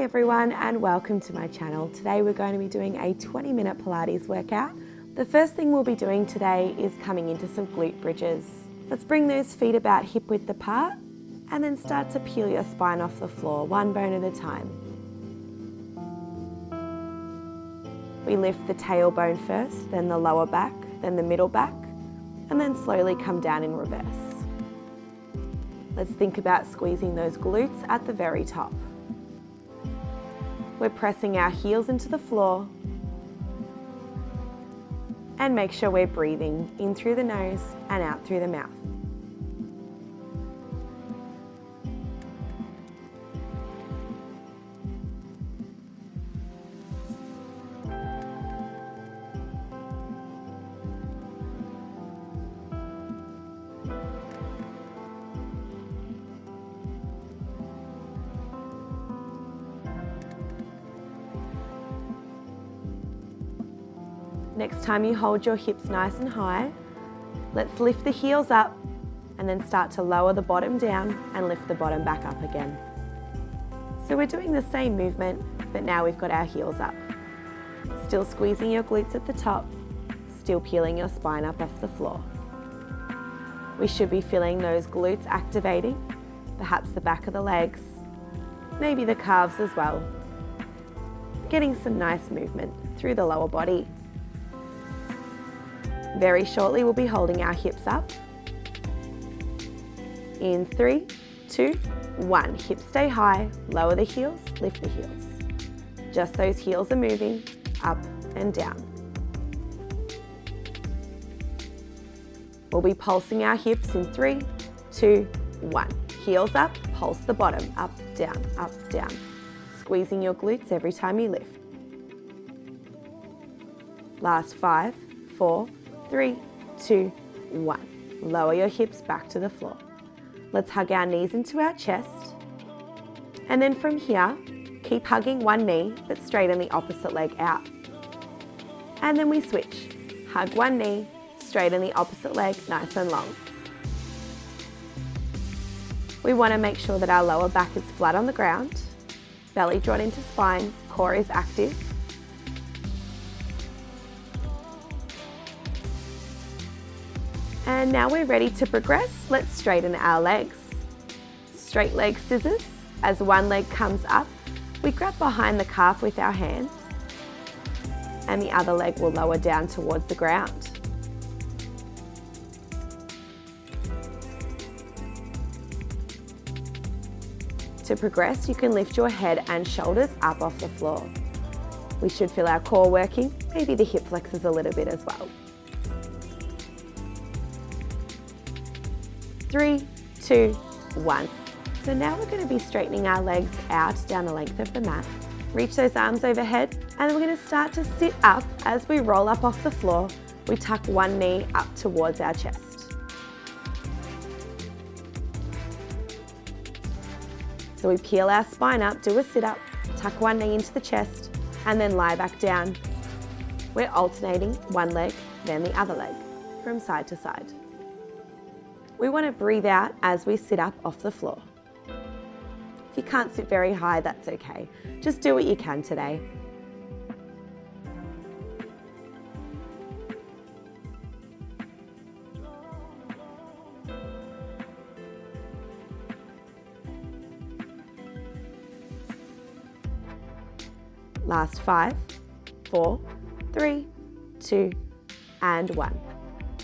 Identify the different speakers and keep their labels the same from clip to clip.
Speaker 1: everyone and welcome to my channel. Today we're going to be doing a 20-minute Pilates workout. The first thing we'll be doing today is coming into some glute bridges. Let's bring those feet about hip width apart and then start to peel your spine off the floor, one bone at a time. We lift the tailbone first, then the lower back, then the middle back, and then slowly come down in reverse. Let's think about squeezing those glutes at the very top. We're pressing our heels into the floor and make sure we're breathing in through the nose and out through the mouth. Next time you hold your hips nice and high, let's lift the heels up and then start to lower the bottom down and lift the bottom back up again. So we're doing the same movement, but now we've got our heels up. Still squeezing your glutes at the top, still peeling your spine up off the floor. We should be feeling those glutes activating, perhaps the back of the legs, maybe the calves as well. Getting some nice movement through the lower body. Very shortly, we'll be holding our hips up. In 3, 2, 1. Hips stay high, lower the heels, lift the heels. Just those heels are moving up and down. We'll be pulsing our hips in 3, 2, 1. Heels up, pulse the bottom, up, down, down. Squeezing your glutes every time you lift. Last 5, 4, 3, 2, 1. Lower your hips back to the floor. Let's hug our knees into our chest. And then from here, keep hugging one knee, but straighten the opposite leg out. And then we switch. Hug one knee, straighten the opposite leg, nice and long. We want to make sure that our lower back is flat on the ground, belly drawn into spine, core is active. And now we're ready to progress. Let's straighten our legs. Straight leg scissors. As one leg comes up, we grab behind the calf with our hand and the other leg will lower down towards the ground. To progress, you can lift your head and shoulders up off the floor. We should feel our core working, maybe the hip flexors a little bit as well. 3, 2, 1. So now we're going to be straightening our legs out down the length of the mat. Reach those arms overhead and we're going to start to sit up. As we roll up off the floor, we tuck one knee up towards our chest. So we peel our spine up, do a sit up, tuck one knee into the chest and then lie back down. We're alternating one leg, then the other leg from side to side. We want to breathe out as we sit up off the floor. If you can't sit very high, that's okay. Just do what you can today. Last 5, 4, 3, 2, and 1.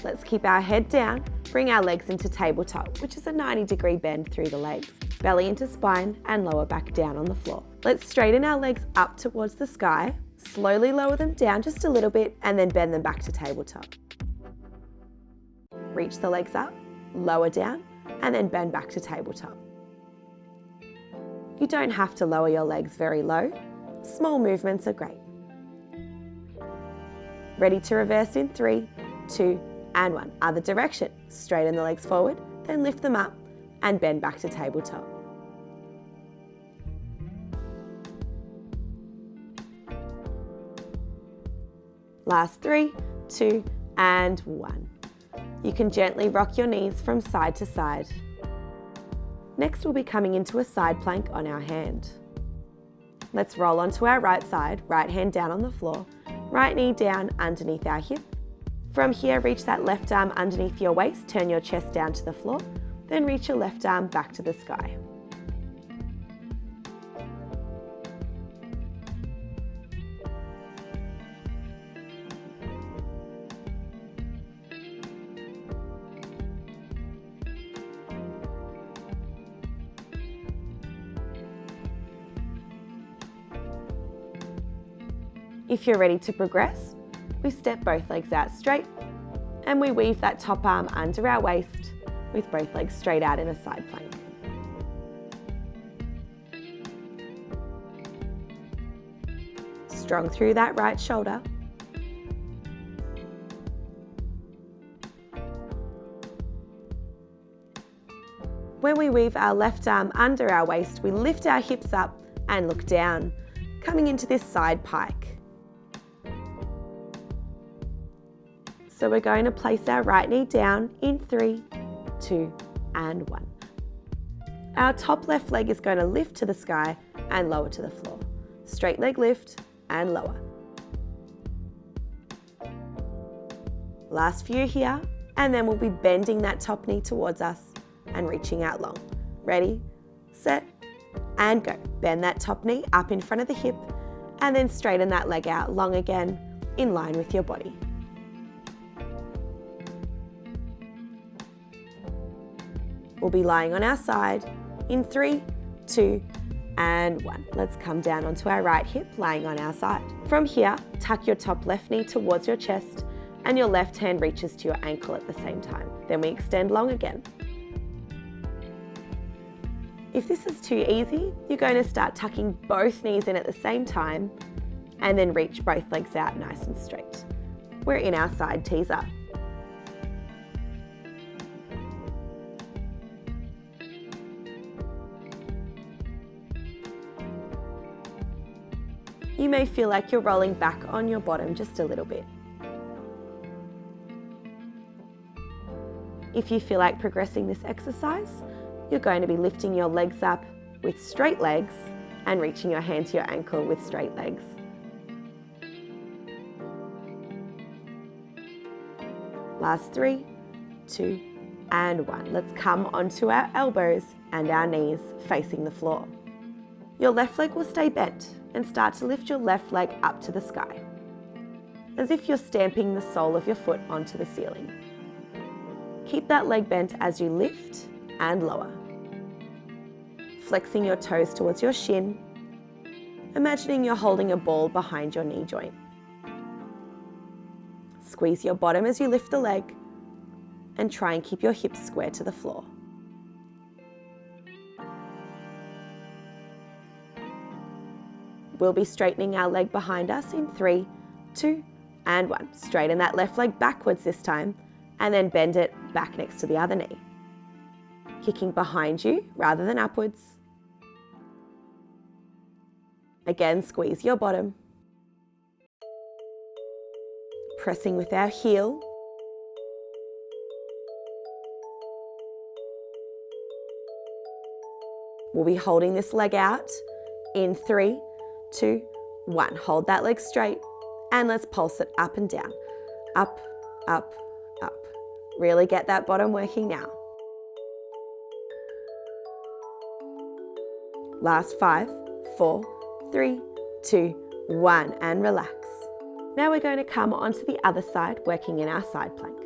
Speaker 1: Let's keep our head down. Bring our legs into tabletop, which is a 90-degree bend through the legs. Belly into spine and lower back down on the floor. Let's straighten our legs up towards the sky, slowly lower them down just a little bit and then bend them back to tabletop. Reach the legs up, lower down and then bend back to tabletop. You don't have to lower your legs very low. Small movements are great. Ready to reverse in 3, 2, and 1. Other direction. Straighten the legs forward, then lift them up and bend back to tabletop. Last 3, 2, and 1. You can gently rock your knees from side to side. Next, we'll be coming into a side plank on our hand. Let's roll onto our right side, right hand down on the floor, right knee down underneath our hip. From here, reach that left arm underneath your waist, turn your chest down to the floor, then reach your left arm back to the sky. If you're ready to progress, we step both legs out straight and we weave that top arm under our waist with both legs straight out in a side plank. Strong through that right shoulder. When we weave our left arm under our waist, we lift our hips up and look down, coming into this side pike. So we're going to place our right knee down in 3, 2, and 1. Our top left leg is going to lift to the sky and lower to the floor. Straight leg lift and lower. Last few here, and then we'll be bending that top knee towards us and reaching out long. Ready, set, and go. Bend that top knee up in front of the hip and then straighten that leg out long again in line with your body. We'll be lying on our side in 3, 2, and 1. Let's come down onto our right hip, lying on our side. From here, tuck your top left knee towards your chest and your left hand reaches to your ankle at the same time. Then we extend long again. If this is too easy, you're going to start tucking both knees in at the same time and then reach both legs out nice and straight. We're in our side teaser. You may feel like you're rolling back on your bottom just a little bit. If you feel like progressing this exercise, you're going to be lifting your legs up with straight legs and reaching your hand to your ankle with straight legs. Last 3, 2, and 1. Let's come onto our elbows and our knees facing the floor. Your left leg will stay bent and start to lift your left leg up to the sky, as if you're stamping the sole of your foot onto the ceiling. Keep that leg bent as you lift and lower. Flexing your toes towards your shin, imagining you're holding a ball behind your knee joint. Squeeze your bottom as you lift the leg and try and keep your hips square to the floor. We'll be straightening our leg behind us in 3, 2, and 1. Straighten that left leg backwards this time, and then bend it back next to the other knee. Kicking behind you rather than upwards. Again, squeeze your bottom. Pressing with our heel. We'll be holding this leg out in 3, 2, 1. Hold that leg straight and let's pulse it up and down. Up, up, up. Really get that bottom working now. Last 5, 4, 3, 2, 1, and relax. Now we're going to come onto the other side, working in our side plank.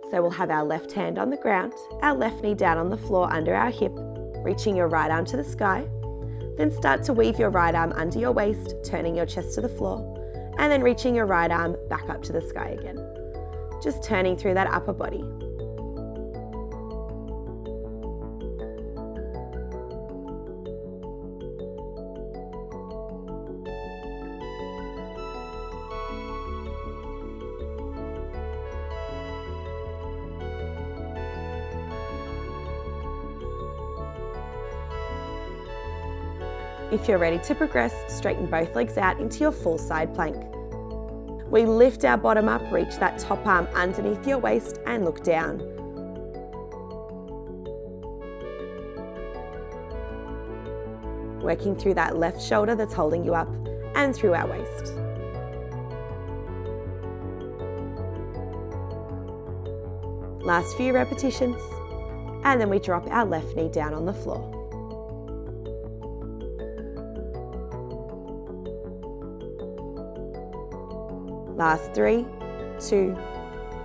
Speaker 1: So we'll have our left hand on the ground, our left knee down on the floor under our hip, reaching your right arm to the sky. Then start to weave your right arm under your waist, turning your chest to the floor, and then reaching your right arm back up to the sky again. Just turning through that upper body. If you're ready to progress, straighten both legs out into your full side plank. We lift our bottom up, reach that top arm underneath your waist and look down. working through that left shoulder that's holding you up and through our waist. Last few repetitions, and then we drop our left knee down on the floor. Last 3, 2,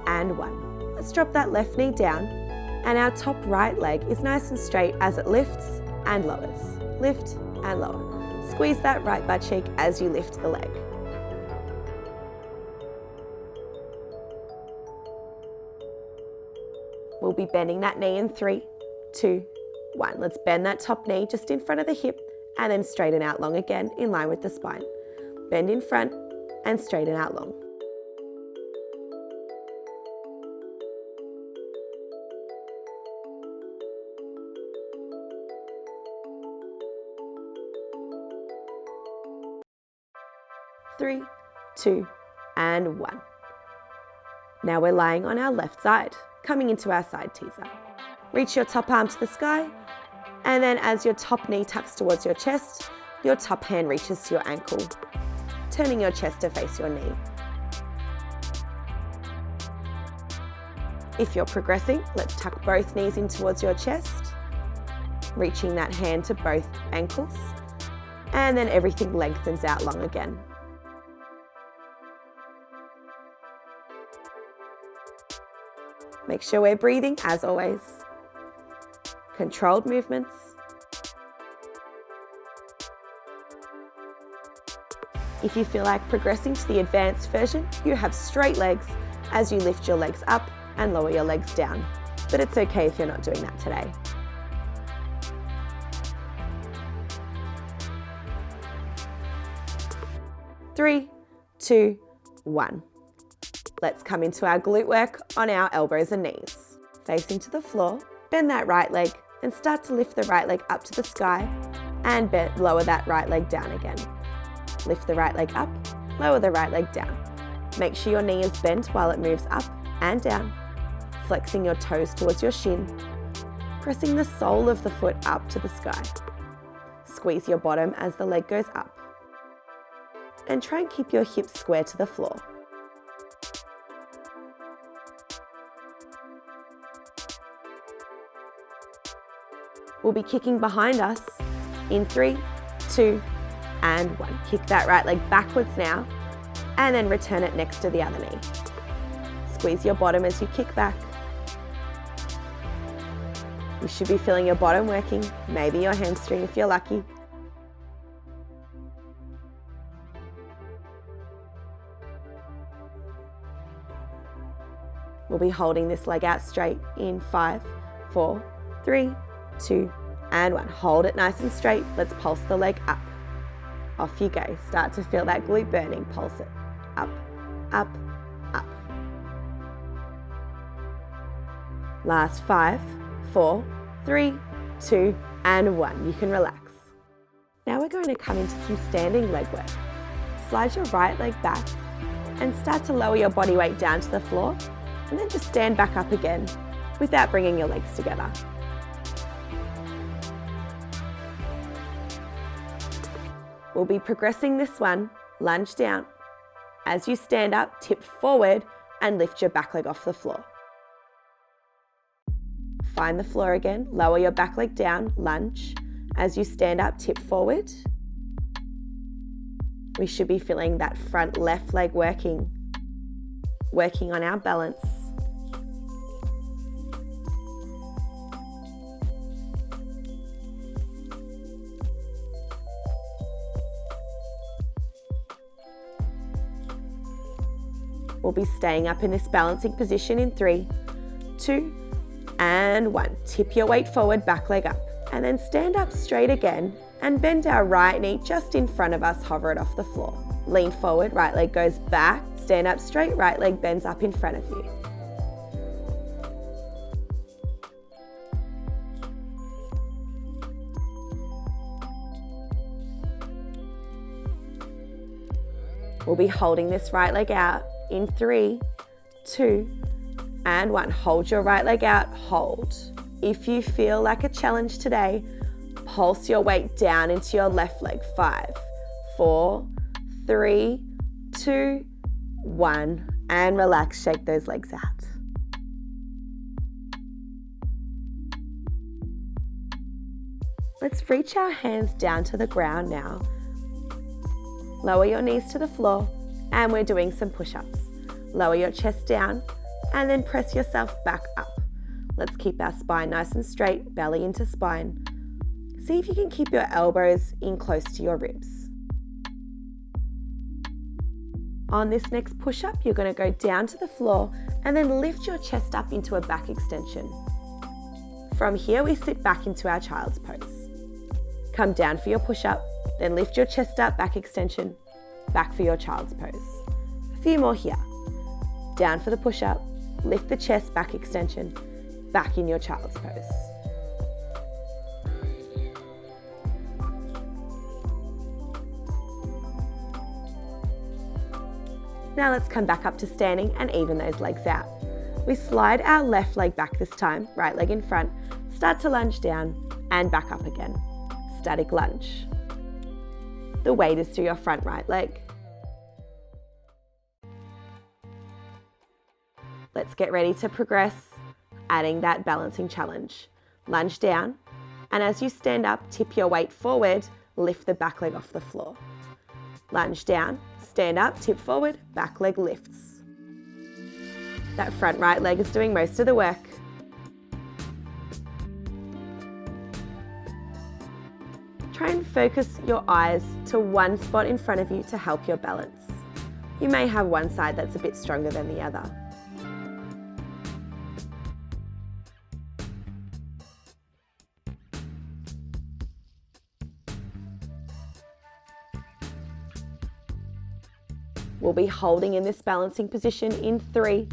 Speaker 1: and 1. Let's drop that left knee down, and our top right leg is nice and straight as it lifts and lowers. Lift and lower. Squeeze that right butt cheek as you lift the leg. We'll be bending that knee in 3, 2, 1. Let's bend that top knee just in front of the hip and then straighten out long again in line with the spine. Bend in front and straighten out long. Three, 2, and 1. Now we're lying on our left side, coming into our side teaser. Reach your top arm to the sky, and then as your top knee tucks towards your chest, your top hand reaches to your ankle, turning your chest to face your knee. If you're progressing, let's tuck both knees in towards your chest, reaching that hand to both ankles, and then everything lengthens out long again. Make sure we're breathing as always. Controlled movements. If you feel like progressing to the advanced version, you have straight legs as you lift your legs up and lower your legs down. But it's okay if you're not doing that today. Three, 2, 1. Let's come into our glute work on our elbows and knees. Facing to the floor, bend that right leg and start to lift the right leg up to the sky and lower that right leg down again. Lift the right leg up, lower the right leg down. Make sure your knee is bent while it moves up and down, flexing your toes towards your shin, pressing the sole of the foot up to the sky. Squeeze your bottom as the leg goes up. And try and keep your hips square to the floor. We'll be kicking behind us in 3, 2, and 1. Kick that right leg backwards now, and then return it next to the other knee. Squeeze your bottom as you kick back. You should be feeling your bottom working, maybe your hamstring if you're lucky. We'll be holding this leg out straight in 5, 4, 3, 2, and 1. Hold it nice and straight. Let's pulse the leg up. Off you go. Start to feel that glute burning. Pulse it. Up, up, up. Last 5, 4, 3, 2, and 1. You can relax. Now we're going to come into some standing leg work. Slide your right leg back and start to lower your body weight down to the floor, and then just stand back up again without bringing your legs together. We'll be progressing this one, lunge down. As you stand up, tip forward and lift your back leg off the floor. Find the floor again, lower your back leg down, lunge. As you stand up, tip forward. We should be feeling that front left leg working on our balance. We'll be staying up in this balancing position in 3, 2, and 1. Tip your weight forward, back leg up. And then stand up straight again and bend our right knee just in front of us, hover it off the floor. Lean forward, right leg goes back, stand up straight, right leg bends up in front of you. We'll be holding this right leg out in 3, 2, and 1. Hold your right leg out, hold. If you feel like a challenge today, pulse your weight down into your left leg. 5, 4, 3, 2, 1. And relax, shake those legs out. Let's reach our hands down to the ground now. Lower your knees to the floor, and we're doing some push-ups. Lower your chest down, and then press yourself back up. Let's keep our spine nice and straight, belly into spine. See if you can keep your elbows in close to your ribs. On this next push-up, you're going to go down to the floor and then lift your chest up into a back extension. From here, we sit back into our child's pose. Come down for your push-up, then lift your chest up, back extension, back for your child's pose. A few more here. Down for the push-up, lift the chest, back extension, back in your child's pose. Now let's come back up to standing and even those legs out. We slide our left leg back this time, right leg in front, start to lunge down and back up again. Static lunge. The weight is to your front right leg. Let's get ready to progress, adding that balancing challenge. Lunge down, and as you stand up, tip your weight forward, lift the back leg off the floor. Lunge down, stand up, tip forward, back leg lifts. That front right leg is doing most of the work. Try and focus your eyes to one spot in front of you to help your balance. You may have one side that's a bit stronger than the other. We'll be holding in this balancing position in 3,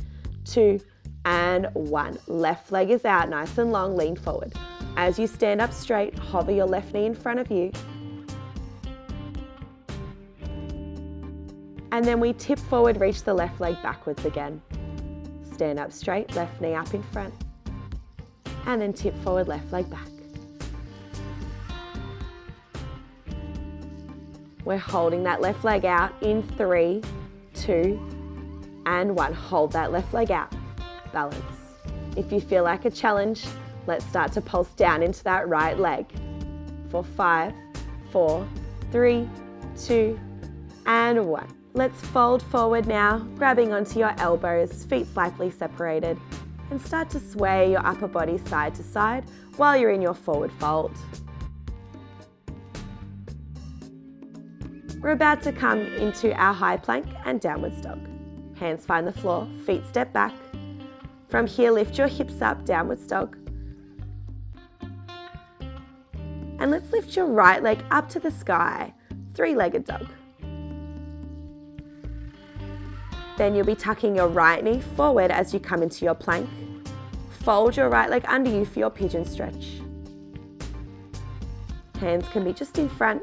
Speaker 1: 2, and 1. Left leg is out, nice and long, lean forward. As you stand up straight, hover your left knee in front of you. And then we tip forward, reach the left leg backwards again. Stand up straight, left knee up in front. And then tip forward, left leg back. We're holding that left leg out in 3, 2, and 1. Hold that left leg out. Balance. If you feel like a challenge, let's start to pulse down into that right leg. For 5, 4, 3, 2, and 1. Let's fold forward now, grabbing onto your elbows, feet slightly separated, and start to sway your upper body side to side while you're in your forward fold. We're about to come into our high plank and downwards dog. Hands find the floor, feet step back. From here, lift your hips up, downwards dog. And let's lift your right leg up to the sky, three-legged dog. Then you'll be tucking your right knee forward as you come into your plank. Fold your right leg under you for your pigeon stretch. Hands can be just in front,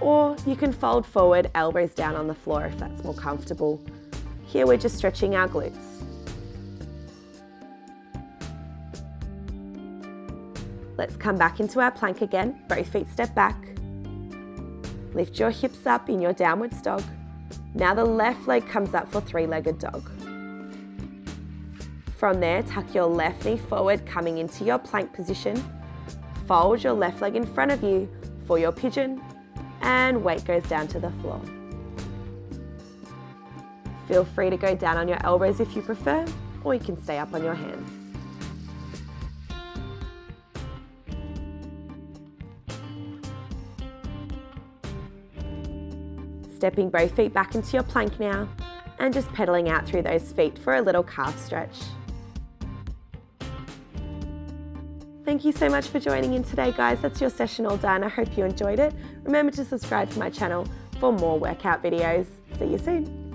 Speaker 1: or you can fold forward, elbows down on the floor if that's more comfortable. Here we're just stretching our glutes. Let's come back into our plank again, both feet step back. Lift your hips up in your downwards dog. Now the left leg comes up for three-legged dog. From there, tuck your left knee forward, coming into your plank position. Fold your left leg in front of you for your pigeon, and weight goes down to the floor. Feel free to go down on your elbows if you prefer, or you can stay up on your hands. Stepping both feet back into your plank now, and just pedaling out through those feet for a little calf stretch. Thank you so much for joining in today, guys. That's your session all done. I hope you enjoyed it. Remember to subscribe to my channel for more workout videos. See you soon.